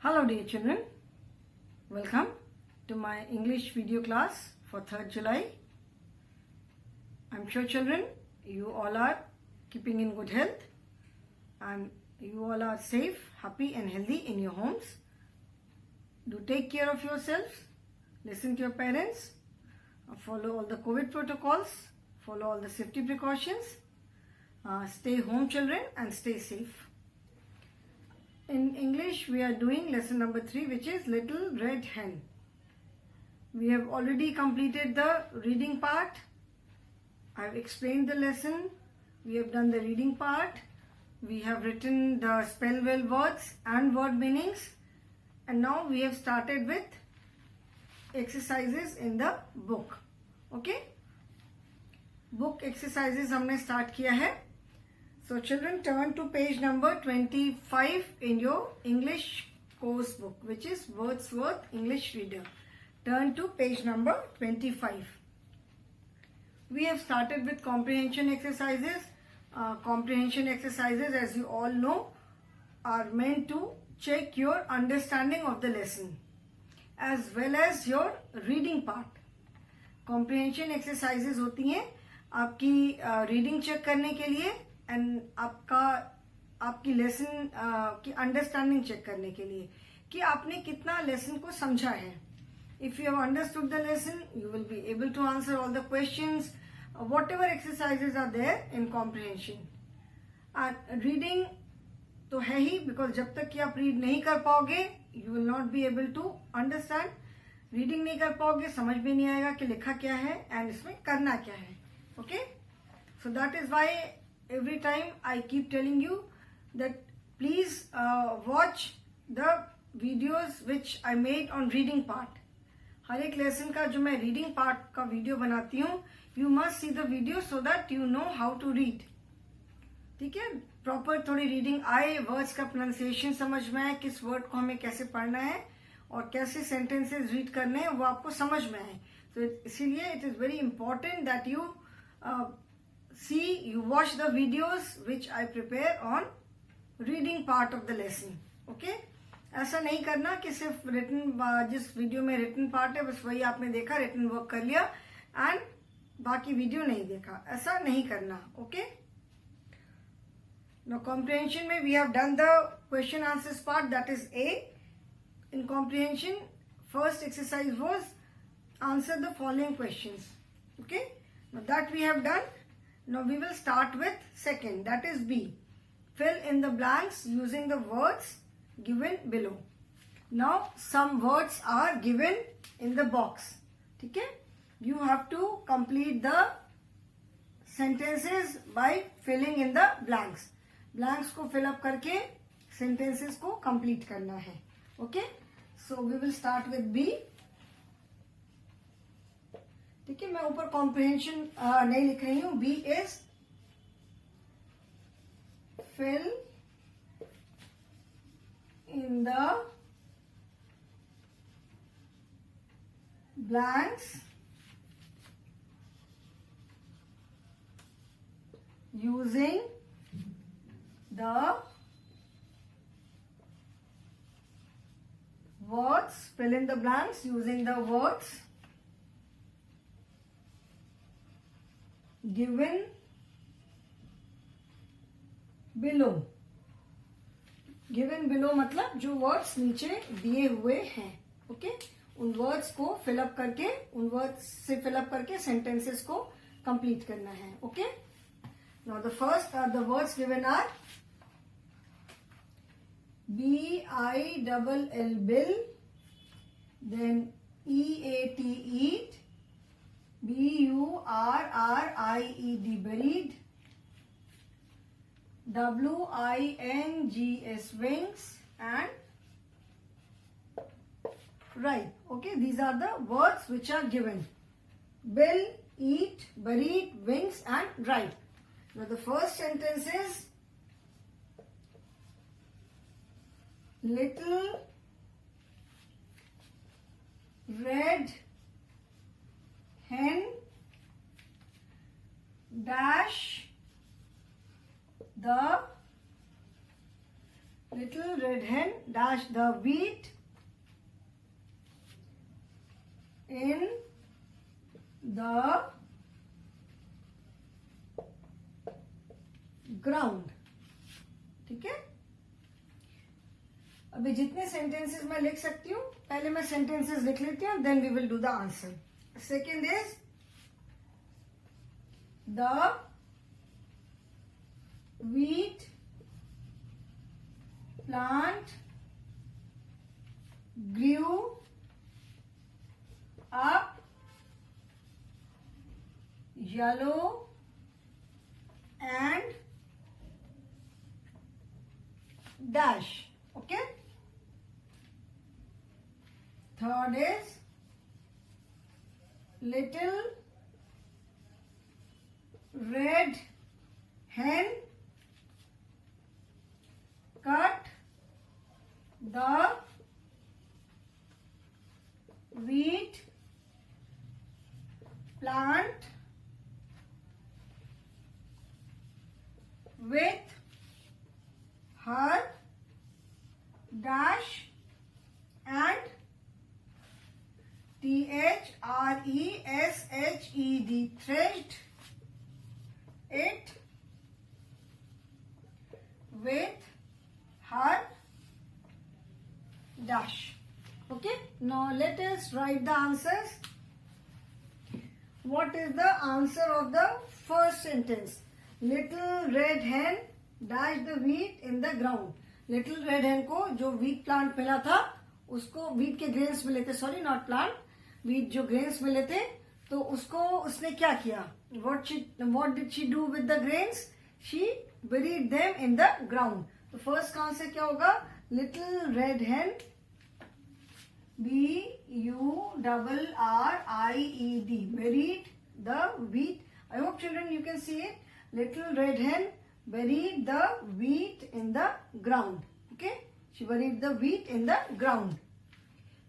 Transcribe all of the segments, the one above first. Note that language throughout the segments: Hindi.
Hello dear children, welcome to my English video class for 3rd July. I'm sure children, you all are keeping in good health and you all are safe, happy and healthy in your homes. Do take care of yourselves, listen to your parents, follow all the COVID protocols, follow all the safety precautions, stay home children and stay safe. In English, we are doing lesson number 3, which is Little Red Hen. We have already completed the reading part. I have explained the lesson. We have done the reading part. We have written the spell well words and word meanings. And now we have started with exercises in the book. Okay? Book exercises हमने start किया है. So children, turn to page number 25 in your English course book, which is Wordsworth English Reader. Turn to page number 25. We have started with comprehension exercises. Comprehension exercises, as you all know, are meant to check your understanding of the lesson as well as your reading part. Comprehension exercises होती हैं आपकी reading check करने के लिए एंड आपकी लेसन की अंडरस्टैंडिंग चेक करने के लिए कि आपने कितना लेसन को समझा है. If you have understood the lesson you will be able to answer all the questions whatever exercises are there in comprehension. Reading तो है ही, बिकॉज जब तक कि आप रीड नहीं कर पाओगे you will not be able to understand. Reading नहीं कर पाओगे, समझ में नहीं आएगा कि लिखा क्या है एंड इसमें करना क्या है. Okay, so that is why every time I keep telling you that please watch the videos which I made on reading part. हर एक लेसन का जो मैं रीडिंग पार्ट का वीडियो बनाती हूँ, you must see the video so that you know how to read. ठीक है, प्रॉपर थोड़ी रीडिंग आए, वर्ड्स का प्रोनाउंसिएशन समझ में आए, किस वर्ड को हमें कैसे पढ़ना है और कैसे सेंटेंसेस रीड करने हैं वो आपको समझ में आए. तो इसीलिए it is very important that you you watch the videos which I prepare on reading part of the lesson. Okay? ऐसा नहीं करना कि सिर्फ रिटन, जिस वीडियो में रिटन पार्ट है बस वही आपने देखा, रिटन वर्क कर लिया एंड बाकी वीडियो नहीं देखा. ऐसा नहीं करना. ओके, नाउ कॉम्प्रिहेंशन में we have done the question answers part, that is A. In comprehension first exercise was answer the following questions. Okay, now that we have done. Now we will start with second, that is B. Fill in the blanks using the words given below. Now some words are given in the box. ठीक है? You have to complete the sentences by filling in the blanks. Blanks को fill up करके sentences को complete करना है. Okay? So we will start with B. ठीक है, मैं ऊपर कॉम्प्रिहेंशन नहीं लिख रही हूं. B is fill in the blanks using the words. Fill in the blanks using the words given below. given below मतलब जो वर्ड्स नीचे दिए हुए हैं. ओके, उन वर्ड्स को फिलअप करके, उन वर्ड्स से फिलअप करके सेंटेंसेस को कंप्लीट करना है. Okay, now the first are the words given are BILL bill, then EAT eat, BURRIED buried, WINGS wings and right. Okay, these are the words which are given. Bill, eat, buried, wings and right. Now the first sentence is little red hen dash the Little red hen dash the wheat in the ground. ठीक है, अभी जितने सेंटेंसेस मैं लिख सकती हूँ पहले मैं सेंटेंसेस लिख लेती हूँ, then we will do the answer. Second is the wheat plant grew up yellow and dash. Okay. Third is little red hen cut the wheat plant with her dash and threshed, threshed it with her dash. Okay, now let us write the answers. What is the answer of the first sentence? Little red hen dashed the wheat in the ground. Little red hen को जो wheat plant मिला था उसको wheat के grains मिले थे, sorry not plant, wheat जो grains मिले थे तो उसको उसने क्या किया? What did she do with the grains? She buried them in the ground. तो फर्स्ट का आंसर क्या होगा? लिटिल रेड हेन, BURRIED, buried the wheat. I hope children you can see it. Little red hen buried the wheat in the ground. Okay, she buried the wheat in the ground.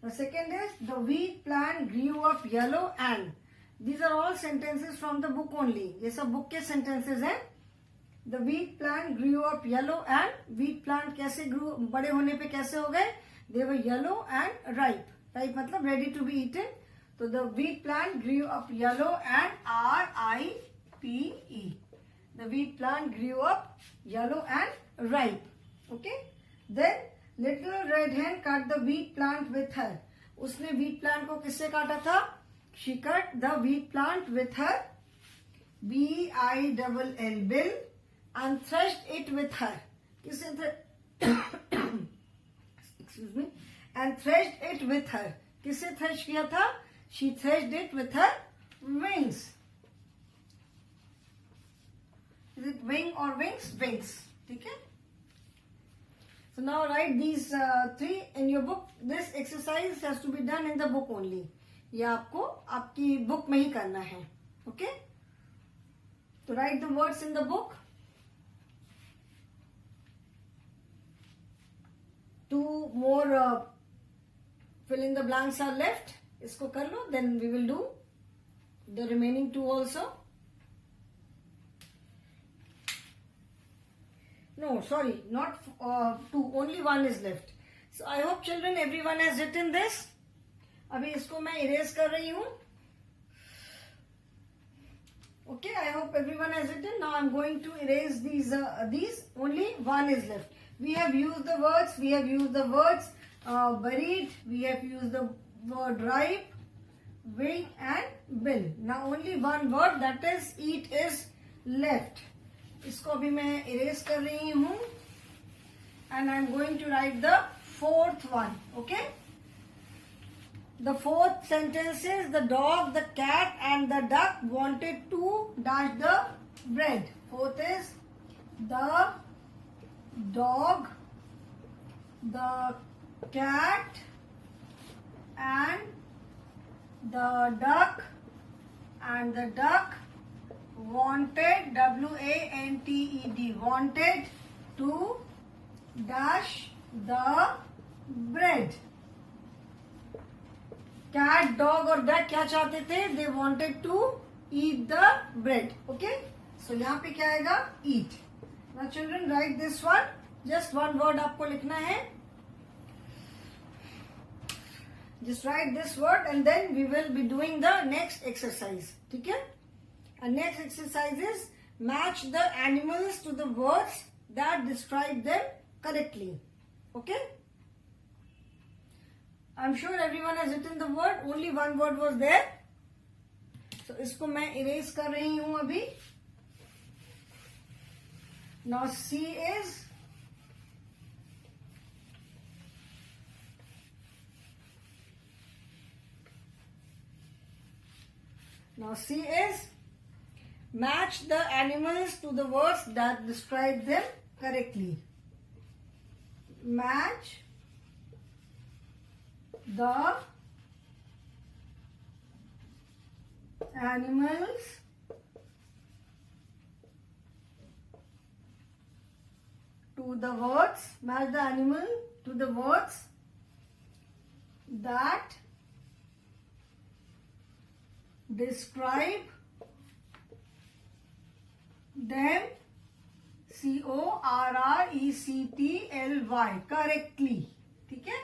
The second is the wheat plant grew up yellow and. These are all sentences from the book only. ये सब book के sentences हैं. The wheat plant grew up yellow and. wheat plant कैसे grew, बड़े होने पे कैसे हो गए? They were yellow and ripe. Ripe मतलब ready to be eaten. तो the wheat plant grew up yellow and RIPE. The wheat plant grew up yellow and ripe. Okay. Then little red hen cut the wheat plant with her. उसने wheat plant को किससे काटा था? She cut the wheat plant with her BILL bill and threshed it with her. Excuse me. And threshed it with her. किससे thresh किया था? She threshed it with her wings. Is it wing or wings? Wings. ठीक है? So now write these three in your book. This exercise has to be done in the book only. ये आपको आपकी book में ही करना है. Okay? So write the words in the book. Two more fill in the blanks are left. इसको कर लो. Then we will do the remaining two also. No, sorry, not two. Only one is left. So I hope children, everyone has written this. अभी इसको मैं erase कर रही हूँ. Okay, I hope everyone has written. Now I'm going to erase these. Only one is left. We have used the words. Buried. We have used the word ripe, wing and bill. Now only one word, that is eat, is left. इसको अभी मैं erase कर रही हूँ. And I'm going to write the fourth one. Okay. The fourth sentence is the dog, the cat and the duck wanted to dash the bread. Fourth is the dog, the cat and the duck wanted, WANTED, wanted to dash the bread. Cat, dog और duck क्या चाहते थे? They wanted to eat the bread. Okay? So यहाँ पे क्या आएगा? Eat. Now children write this one. Just one word आपको लिखना है. Just write this word and then we will be doing the next exercise. ठीक है? And next exercise is match the animals to the words that describe them correctly. Okay? I'm sure everyone has written the word. Only one word was there. So इसको मैं erase कर रही हूं अभी. Now C is match the animals to the words that describe them correctly. Match the animals to the words. Match the animal to the words that describe them correctly. Correctly. ठीक है?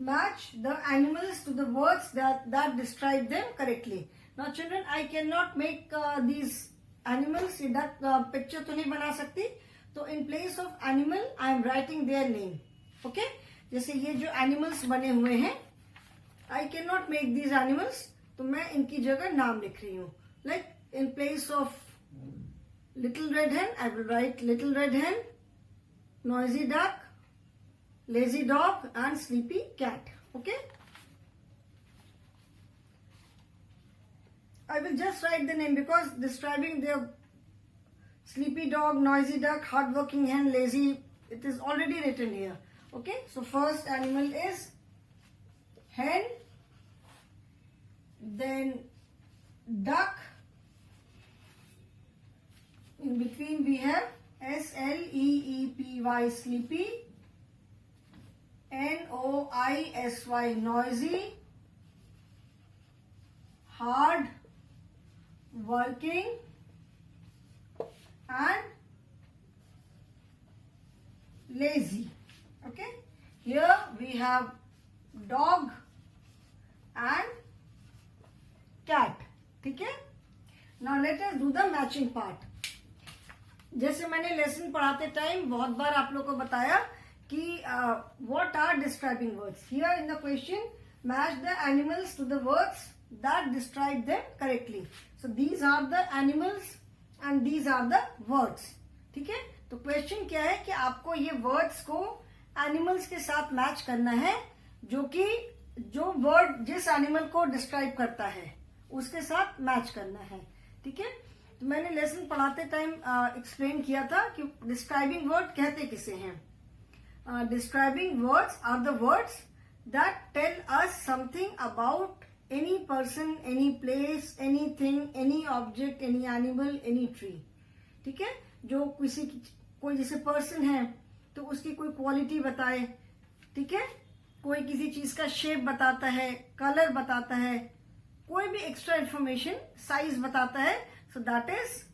Match the animals to the words that describe them correctly. Now children, I cannot make these animals. That picture तो नहीं बना सकती. तो in place of animal, I am writing their name. Okay? जैसे ये जो animals बने हुए हैं, I cannot make these animals. तो मैं इनकी जगह नाम लिख रही हूँ. Like in place of little red hen, I will write little red hen, noisy duck, lazy dog and sleepy cat. Okay? I will just write the name because describing their sleepy dog, noisy duck, hardworking hen, lazy, it is already written here. Okay? So first animal is hen, then duck. In between we have SLEEPY, sleepy, NOISY, noisy, hard working, and lazy. Okay, here we have dog and cat. ठीक है? Now let us do the matching part. जैसे मैंने लेसन पढ़ाते टाइम बहुत बार आप लोगों को बताया कि what are describing words. Here in the question, match the animals to the words that describe them correctly. So these are the animals and these are the words. ठीक है? तो क्वेश्चन क्या है कि आपको ये वर्ड्स को एनिमल्स के साथ मैच करना है, जो वर्ड जिस एनिमल को डिस्क्राइब करता है उसके साथ मैच करना है. ठीक है? तो मैंने लेसन पढ़ाते टाइम एक्सप्लेन किया था कि डिस्क्राइबिंग वर्ड कहते किसे हैं. Describing words are the words that tell us something about any person, any place, anything, any object, any animal, any tree. ठीक है? जो कोई जैसे पर्सन है तो उसकी कोई क्वालिटी बताए. ठीक है? कोई किसी चीज का शेप बताता है, कलर बताता है, कोई भी एक्स्ट्रा इंफॉर्मेशन, साइज बताता है. So that is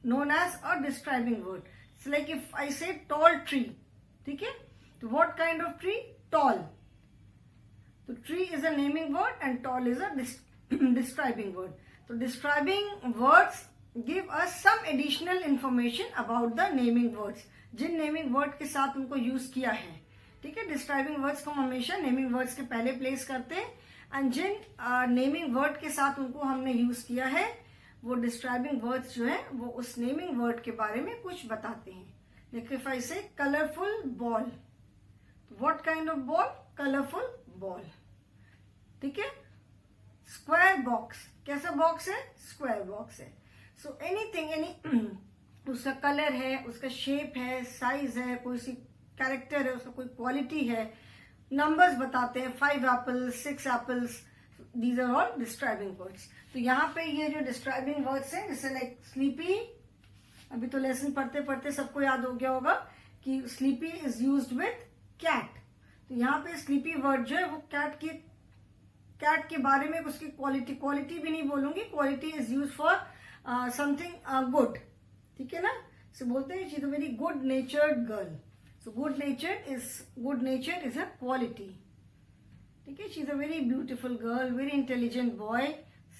known as a describing word. It's like if I say tall tree. ठीक है? So what kind of tree? Tall. So tree is a naming word and tall is a describing word. So describing words give us some additional information about the naming words. Jin naming word के साथ उनको यूज किया है. ठीक है? डिस्क्राइबिंग वर्ड्स को हम हमेशा नेमिंग वर्ड्स के पहले प्लेस करते हैं एंड जिन नेमिंग वर्ड के साथ उनको हमने यूज किया है वो डिस्क्राइबिंग वर्ड्स जो है वो उस नेमिंग वर्ड के बारे में कुछ बताते हैं. लाइक इफ आई से colourful ball, what kind of ball? Colourful ball. ठीक है? स्क्वायर बॉक्स, कैसा बॉक्स है? स्क्वायर बॉक्स है. सो एनीथिंग, एनी उसका कलर है, उसका शेप है, साइज है, कोई सी कैरेक्टर है, उसका कोई क्वालिटी है, नंबर्स बताते हैं, 5 apples, 6 apples. These are all describing words. तो यहाँ पे ये जो describing words हैं, जैसे लाइक स्लीपी, अभी तो लेसन पढ़ते पढ़ते सबको याद हो गया होगा कि sleepy is used with cat. तो यहाँ पे स्लीपी वर्ड जो है वो कैट के बारे में उसकी क्वालिटी भी नहीं बोलूंगी. Quality is use for something good. ठीक है ना? से बोलते हैं she is a very good natured girl. So good nature is a quality. ठीक है, she is a very beautiful girl, very intelligent boy,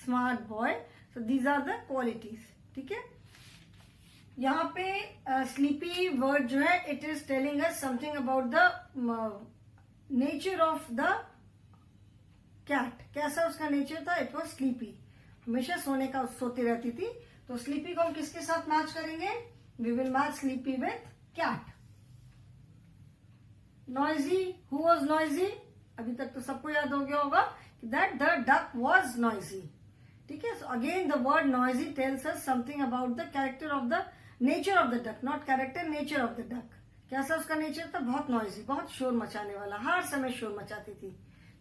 smart boy. So these are the qualities. ठीक है, यहाँ पे स्लीपी वर्ड जो है it is telling us something about the nature of the cat. कैसा उसका नेचर था? It was sleepy. हमेशा सोती रहती थी. तो स्लीपी को हम किसके साथ मैच करेंगे? We will match sleepy with cat. Noisy, who was noisy? अभी तक तो सबको याद हो गया होगा that the duck was noisy. ठीक है, so again the word noisy tells us something about the character of the nature of the duck. Not character, nature of the duck. कैसा उसका नेचर था? बहुत नॉइजी, बहुत शोर मचाने वाला, हर समय शोर मचाती थी.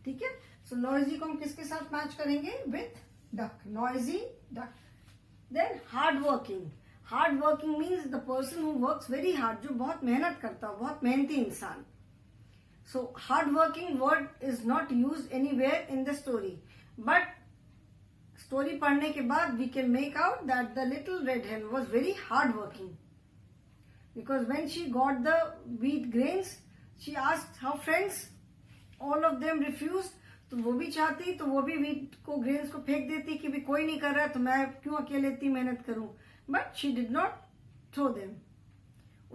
ठीक है, सो नॉइजी को हम किसके साथ मैच करेंगे? With duck. Noisy duck. Then hard working. Hard working means the person who works very hard, जो बहुत मेहनत करता हो, बहुत मेहनती इंसान. So hard working word is not use anywhere in the story, but story पढ़ने के बाद we can make out that the little red hen was very hard working. Because when she got the wheat grains, she asked her friends, all of them refused. तो वो भी चाहती तो वो भी वीट को, ग्रेन्स को फेंक देती कि भी कोई नहीं कर रहा तो मैं क्यों अकेले इतनी मेहनत करूं. But she did not throw them.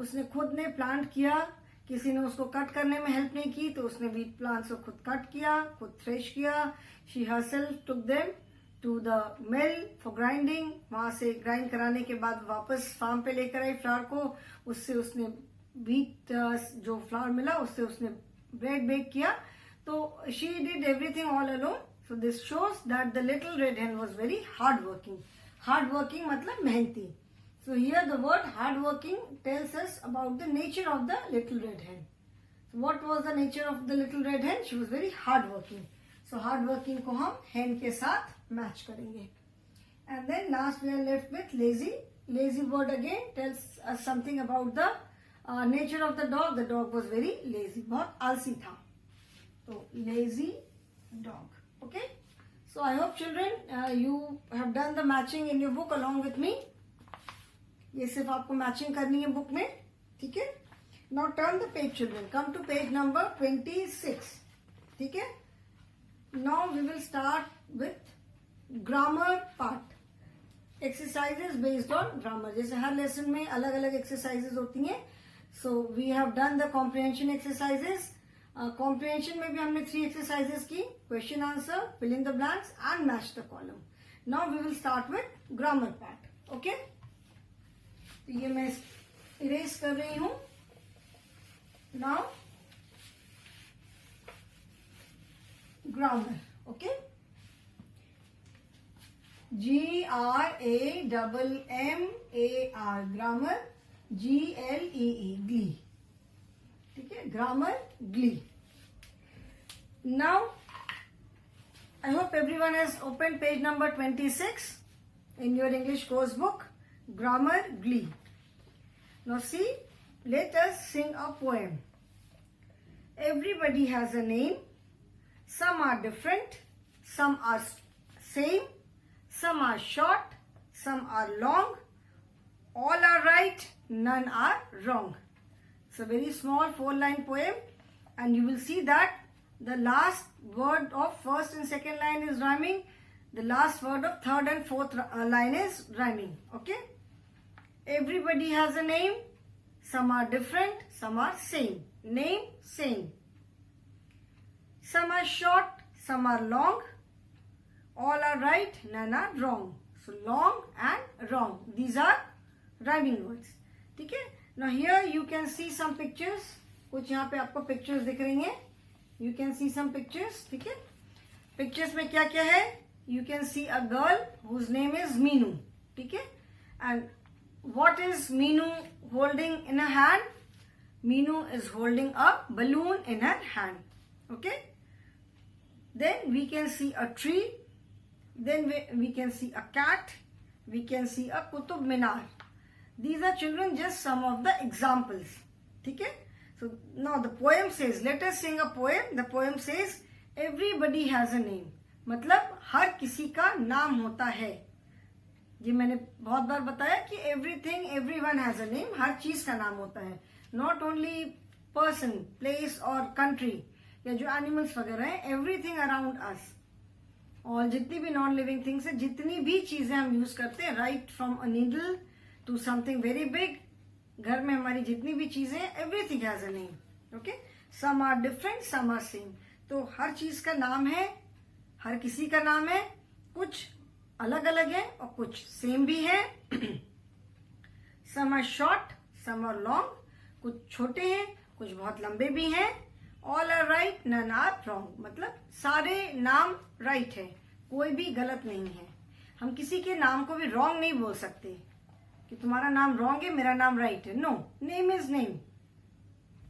उसने खुद ने प्लांट किया, किसी ने उसको कट करने में हेल्प नहीं की, तो उसने वीट प्लांट्स को खुद कट किया, खुद थ्रेश किया. She herself took them to the mill for grinding. वहां से ग्राइंड कराने के बाद वापस फार्म पे लेकर आई फ्लावर को. उससे उसने वीट जो फ्लावर मिला उससे उसने ब्रेड बेक किया. तो she did everything all alone. So this shows that the little red hen was very hard working. Hard working मतलब मेहनती. So here the word hard working tells us about the nature of the little red hen. What was the nature of the little red hen? She was very hard working. So hard working को हम हेन के साथ मैच करेंगे. And then last we are left with lazy. Lazy word again tales us something about the nature of the dog. The dog was very lazy, बहुत आलसी था. So lazy dog. Okay, so I hope children you have done the matching in your book along with me. ये सिर्फ आपको मैचिंग करनी है बुक में. ठीक है, now turn the page children. Come to page number 26. ठीक है, now we will start with grammar part. Exercises based on grammar. जैसे हर लेसन में अलग अलग एक्सरसाइजेज होती हैं. So we have done the comprehension exercises. Comprehension में भी हमने 3 एक्सरसाइजेस की. Question answer, fill in the blanks and match the column. Now we will start with grammar part. Okay, तो ये मैं इरेज कर रही हूं. Now grammar. Okay, GRAMMAR grammar. GLEE glee. ठीक है, grammar glee. Now I hope everyone has open page number 26 in your English course book. Grammar glee. Now see, let us sing a poem. Everybody has a name. Some are different, some are same, some are short, some are long. All are right, none are wrong. It's a very small 4-line poem, and you will see that the last word of first and second line is rhyming. The last word of third and fourth line is rhyming. Okay? Everybody has a name. Some are different, some are same. Name, same. Some are short, some are long. All are right, none are wrong. So long and wrong. These are rhyming words. ठीक है? Now here you can see some pictures. कुछ यहाँ पे आपको pictures दिख रही हैं. You can see some pictures. ठीक है? Pictures में क्या क्या है? You can see a girl whose name is Meenu. ठीक है? And what is Meenu holding in her hand? Meenu is holding a balloon in her hand. Okay? Then we can see a tree. Then we can see a cat. We can see a Qutub Minar. These are children just some of the examples. ठीक है? So now the poem says, let us sing a poem. The poem says, everybody has a name. मतलब हर किसी का नाम होता है. ये मैंने बहुत बार बताया कि everything everyone has a name, हर चीज का नाम होता है, नॉट ओनली पर्सन, प्लेस और कंट्री या जो एनिमल्स वगैरह हैं, एवरीथिंग अराउंड अस, और जितनी भी नॉन लिविंग थिंग्स है, जितनी भी चीजें हम यूज करते हैं, right from a needle to something very big, घर में हमारी जितनी भी चीजें हैं, everything has a name, okay. Some are different, some are same. तो हर चीज का नाम है, हर किसी का नाम है, कुछ अलग अलग है और कुछ सेम भी है। Some are short, some are long, कुछ छोटे हैं, कुछ बहुत लंबे भी हैं। All are right, none are wrong, मतलब सारे नाम राइट है, कोई भी गलत नहीं है। हम किसी के नाम को भी रॉन्ग नहीं बोल सकते कि तुम्हारा नाम रॉन्ग है, मेरा नाम राइट है। No, name is name,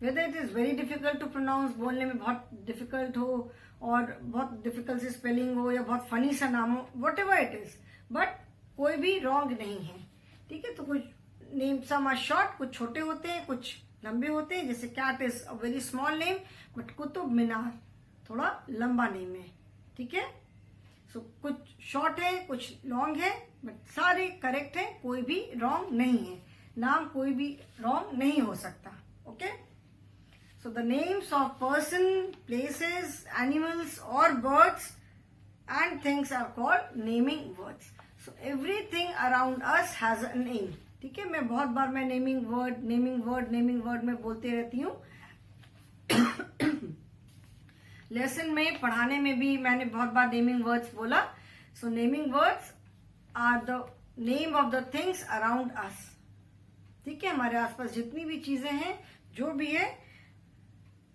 whether it is very difficult to pronounce, बोलने में बहुत डिफिकल्ट हो और बहुत डिफिकल्ट सी स्पेलिंग हो या बहुत फनी सा नाम हो, what ever it is, but कोई भी रॉन्ग नहीं है, ठीक है। तो कुछ नेम, सम आर शॉर्ट, कुछ छोटे होते हैं, कुछ लंबे होते हैं, जैसे cat is a very small name, but Qutub Minar थोड़ा लंबा नेम है, ठीक है। सो कुछ शॉर्ट है, कुछ लॉन्ग है, बट सारे करेक्ट है, कोई भी रॉन्ग नहीं है, नाम कोई भी रॉन्ग नहीं हो सकता, okay. So the names of person, places, animals or birds and things are called naming words. So everything around us has a name. ठीक है, मैं बहुत बार मैं नेमिंग वर्ड में बोलते रहती हूँ। लेसन में, पढ़ाने में भी मैंने बहुत बार नेमिंग वर्ड्स बोला। So naming words are the name of the things around us, ठीक है। हमारे आसपास जितनी भी चीजें हैं, जो भी है,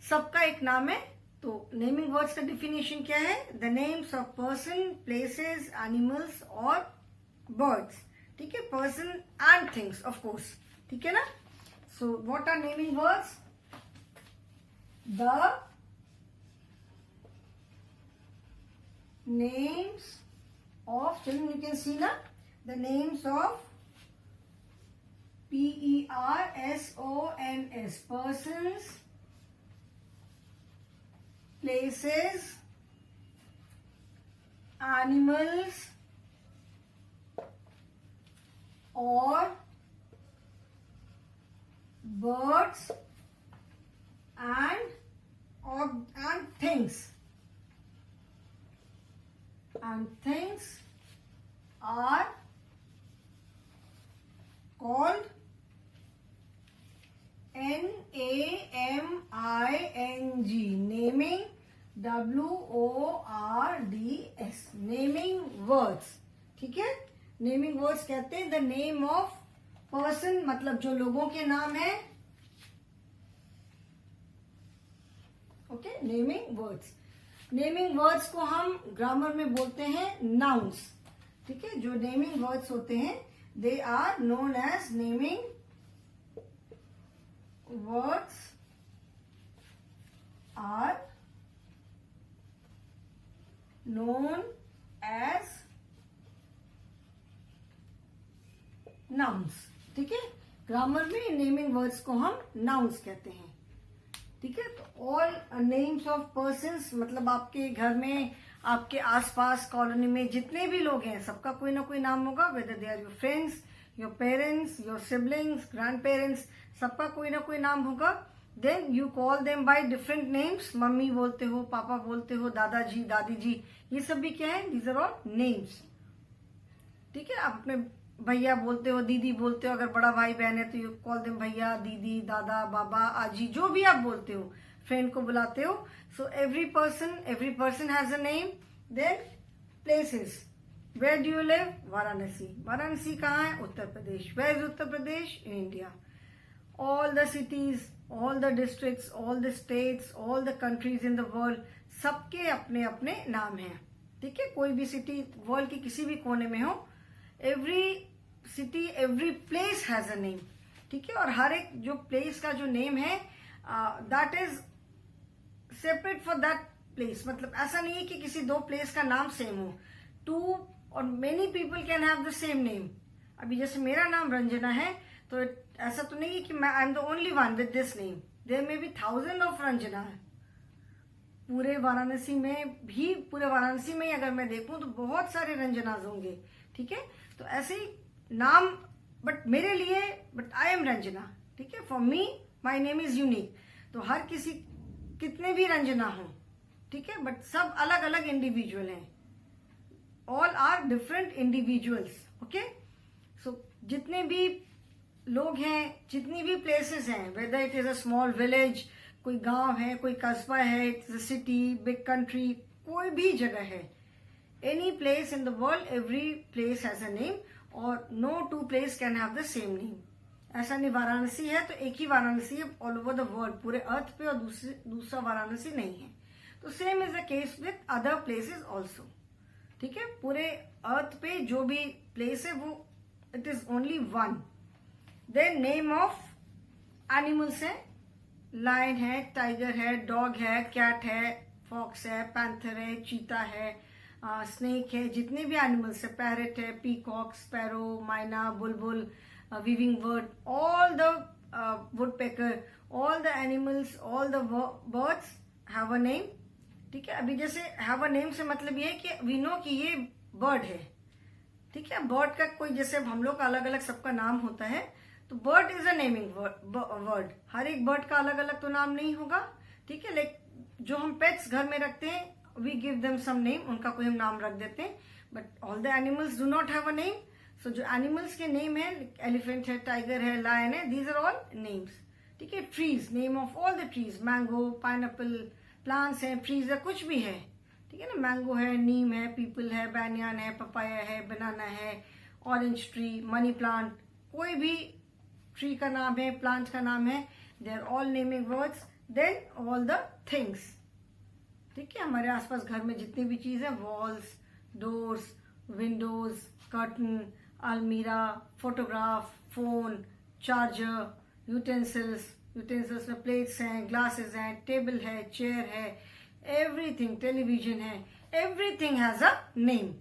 सबका एक नाम है। तो नेमिंग वर्ड्स का डिफिनेशन क्या है? The names of person, places, animals और बर्ड्स, ठीक है। Person and things of course, ठीक है ना। So what are naming words? The names of, children you can see na, the names of PERSONS, persons, places, animals or birds and things, and things are called NAMING, naming, WORDS, naming words, ठीक है। नेमिंग वर्ड्स कहते हैं द नेम ऑफ पर्सन, मतलब जो लोगों के नाम है, okay. Naming words, naming words को हम ग्रामर में बोलते हैं नाउन्स, ठीक है। जो नेमिंग वर्ड्स होते हैं, they are known as naming words are known as nouns, ठीक है। ग्रामर में नेमिंग वर्ड्स को हम नाउन्स कहते हैं, ठीक है। तो ऑल नेम्स ऑफ पर्सन्स, मतलब आपके घर में, आपके आसपास कॉलोनी में जितने भी लोग हैं, सबका कोई ना कोई नाम होगा, whether they are your friends, your parents, your siblings, grandparents, सबका कोई ना कोई नाम होगा। Then you call them by different names, mummy बोलते हो, पापा बोलते हो, दादाजी, दादी जी, ये सब भी क्या है? दीज आर ऑल नेम्स, ठीक है। आप अपने भैया बोलते हो, दीदी बोलते हो, अगर बड़ा भाई बहन है तो यू कॉल देम भैया, दीदी, दादा, बाबा, आजी, जो भी आप बोलते हो, फ्रेंड को बुलाते हो। So every person has a name. Then places, where do you live? Varanasi, Varanasi कहाँ है? Uttar Pradesh. Where is Uttar Pradesh? In India. All the cities, all the districts, all the states, all the countries in the world, सबके अपने अपने नाम हैं, ठीक है। कोई भी सिटी वर्ल्ड के किसी भी कोने में हो, every city, every place has a name, ठीक है। और हर एक जो प्लेस का जो नेम है, that is separate for that place, मतलब ऐसा नहीं है कि किसी दो प्लेस का नाम सेम हो। टू और many people can have the same name. अभी जैसे मेरा नाम रंजना है, तो ऐसा तो नहीं है कि मैं I am the only one with this name, there may be 1000 of Ranjana, पूरे वाराणसी में ही अगर मैं देखूं तो बहुत सारे रंजनाज होंगे, ठीक है। तो ऐसे ही नाम, बट मेरे लिए, बट आई एम रंजना, ठीक है। For me my name is unique. तो हर किसी, कितने भी रंजना हो, ठीक है, बट सब अलग अलग इंडिविजुअल हैं। All are different individuals, okay. So जितने भी लोग हैं, जितनी भी प्लेसेस हैं, whether it is a small village, कोई गांव है, कोई कस्बा है, it's a city, big country, कोई भी जगह है, any place in the world, every place has a name, और no two place can have the same name. ऐसा नहीं, वाराणसी है तो एक ही वाराणसी है ऑल ओवर द वर्ल्ड, पूरे अर्थ पे, और दूसरा वाराणसी नहीं है। तो same is the case with other places also, ठीक है। पूरे अर्थ पे जो भी प्लेस है वो it is only one. Then name of animals है, लायन है, टाइगर है, डॉग है, कैट है, फॉक्स है, पैंथर है, चीता है, स्नेक है, जितने भी एनिमल्स है, पैरेट है, पीकॉक, स्पैरो, माइना, बुलबुल, weaving bird, all the woodpecker, all the animals, all the birds have a name, ठीक है। अभी जैसे हैव अ नेम से मतलब ये है कि वी नो कि ये बर्ड है, ठीक है। बर्ड का कोई, जैसे हम लोग का अलग अलग सबका नाम होता है, तो bird is a naming word. हर एक बर्ड का अलग अलग तो नाम नहीं होगा, ठीक है। लाइक जो हम पेट्स घर में रखते हैं, we give them some name, उनका कोई हम नाम रख देते हैं, but all the animals do not have a name. So जो एनिमल्स के नेम है, एलिफेंट है, टाइगर है, लायन है, दीज आर ऑल नेम्स, ठीक है। Trees, name of all the trees, mango, pineapple, plants है, ट्रीज है, कुछ भी है, ठीक है ना। मैंगो है, नीम है, पीपल है, बैनियन है, पपाया है, बनाना है, ऑरेंज ट्री, मनी प्लांट, कोई भी ट्री का नाम है, प्लांट का नाम है, they are all naming words. Then all the things, ठीक है। हमारे आसपास घर में जितनी भी चीज है, वॉल्स, डोर्स, विंडोज, कर्टन, अलमीरा, फोटोग्राफ, फोन, चार्जर, यूटेंसिल्स में प्लेट्स हैं, ग्लासेस हैं, टेबल है, चेयर है, एवरीथिंग, टेलीविजन है, everything has a name.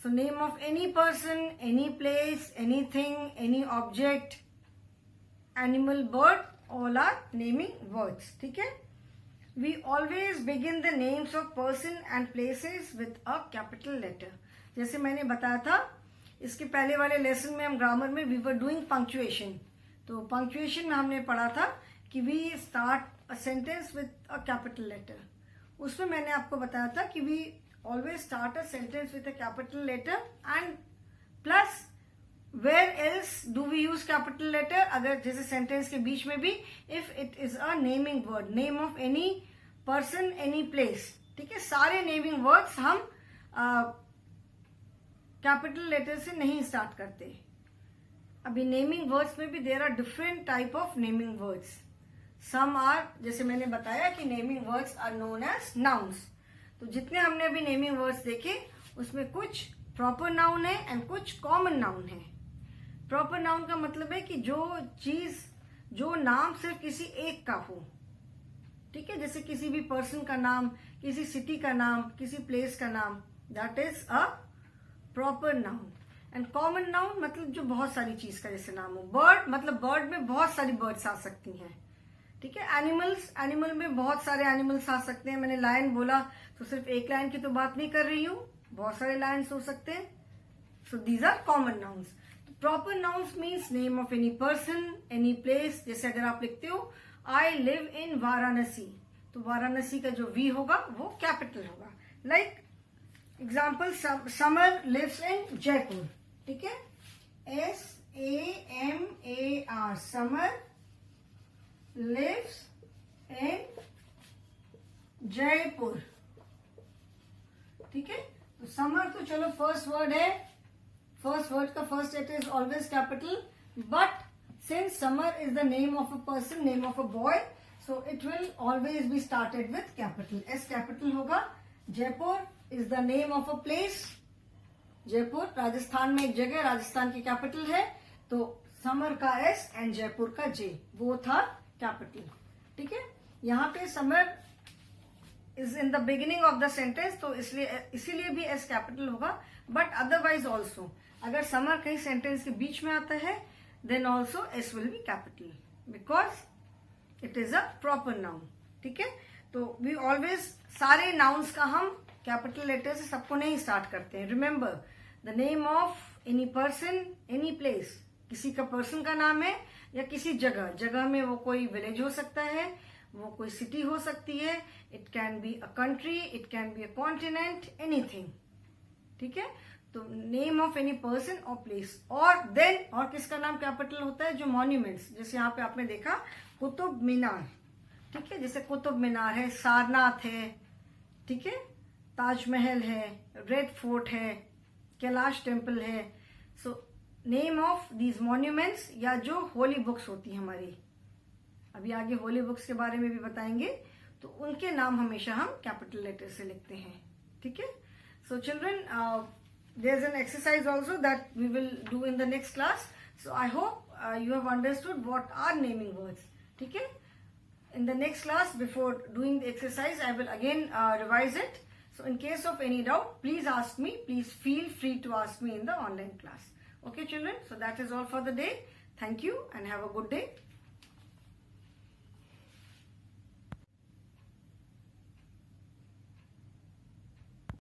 So name of any person, any place, anything, any object, animal, bird, all are naming words, ठीक है। We always begin the names of person and places with a capital letter. जैसे मैंने बताया था इसके पहले वाले लेसन में, हम ग्रामर में we were doing punctuation. तो punctuation में हमने पढ़ा था कि we start a sentence with a capital letter. उसमें मैंने आपको बताया था कि we always start a sentence with a capital letter, and plus where else do we use capital letter? अगर जैसे sentence के बीच में भी, if it is a naming word, name of any person, any place, ठीक है। सारे naming words हम capital letter से नहीं start करते। अभी naming words में भी there are different type of naming words. Some are, जैसे मैंने बताया कि naming words are known as nouns. तो जितने हमने अभी नेमिंग वर्ड्स देखे, उसमें कुछ प्रॉपर नाउन है एंड कुछ कॉमन नाउन है। प्रॉपर नाउन का मतलब है कि जो चीज, जो नाम सिर्फ किसी एक का हो, ठीक है। जैसे किसी भी पर्सन का नाम, किसी सिटी का नाम, किसी प्लेस का नाम, that is a proper noun. And common noun मतलब जो बहुत सारी चीज का जैसे नाम हो। बर्ड मतलब बर्ड में बहुत सारी बर्ड्स आ सकती हैं, ठीक है। एनिमल्स, एनिमल में बहुत सारे एनिमल्स आ सकते हैं। मैंने लायन बोला तो सिर्फ एक लायन की तो बात नहीं कर रही हूं, बहुत सारे लायन्स हो सकते हैं। So these are common nouns. Proper nouns means name of any person, any place. जैसे अगर आप लिखते हो आई लिव इन वाराणसी, तो वाराणसी का जो वी होगा वो कैपिटल होगा। Like example, Samar lives in Jaipur, ठीक है। SAMAR, Samar lives in Jaipur, ठीक है। तो समर तो चलो फर्स्ट वर्ड है, फर्स्ट वर्ड का first letter is always capital, but since Samar is the name of a person, name of a boy, so it will always be started with capital. S capital होगा। Jaipur is the name of a place, Jaipur Rajasthan में एक जगह, राजस्थान की कैपिटल है, तो समर का एस एंड जयपुर का जे, वो था कैपिटल, ठीक है। यहाँ पे Samar is in the beginning of the sentence, तो इसीलिए भी एस कैपिटल होगा। बट अदरवाइज ऑल्सो अगर समर कहीं सेंटेंस के बीच में आता है, then also S will be capital, because it is a proper noun, ठीक है। तो वी ऑलवेज सारे नाउन्स का हम कैपिटल लेटर से सबको नहीं स्टार्ट करते हैं. Remember the name of any person, any place. किसी का पर्सन का नाम है या किसी जगह में, वो कोई विलेज हो सकता है, वो कोई सिटी हो सकती है, it can be a country, it can be a continent, anything. ठीक है. तो नेम ऑफ एनी पर्सन और प्लेस. और देन और किसका नाम कैपिटल होता है? जो मॉन्यूमेंट्स, जैसे यहाँ पे आपने देखा कुतुब मीनार. ठीक है. जैसे कुतुब मीनार है, सारनाथ है, ठीक है, ताजमहल है, रेड फोर्ट है, कैलाश टेम्पल है. So name of these monuments या जो होली बुक्स होती है हमारी, अभी आगे होली बुक्स के बारे में भी बताएंगे, तो उनके नाम हमेशा हम कैपिटल लेटर से लिखते हैं. ठीक है. So children, there is an exercise also that we will do in the next class. So I hope you have understood what are naming words. ठीक है. In the next class, before doing the exercise, I will again revise it. So in case of any doubt, please ask me. Please feel free to ask me in the online class. Okay, children? So that is all for the day. Thank you and have a good day.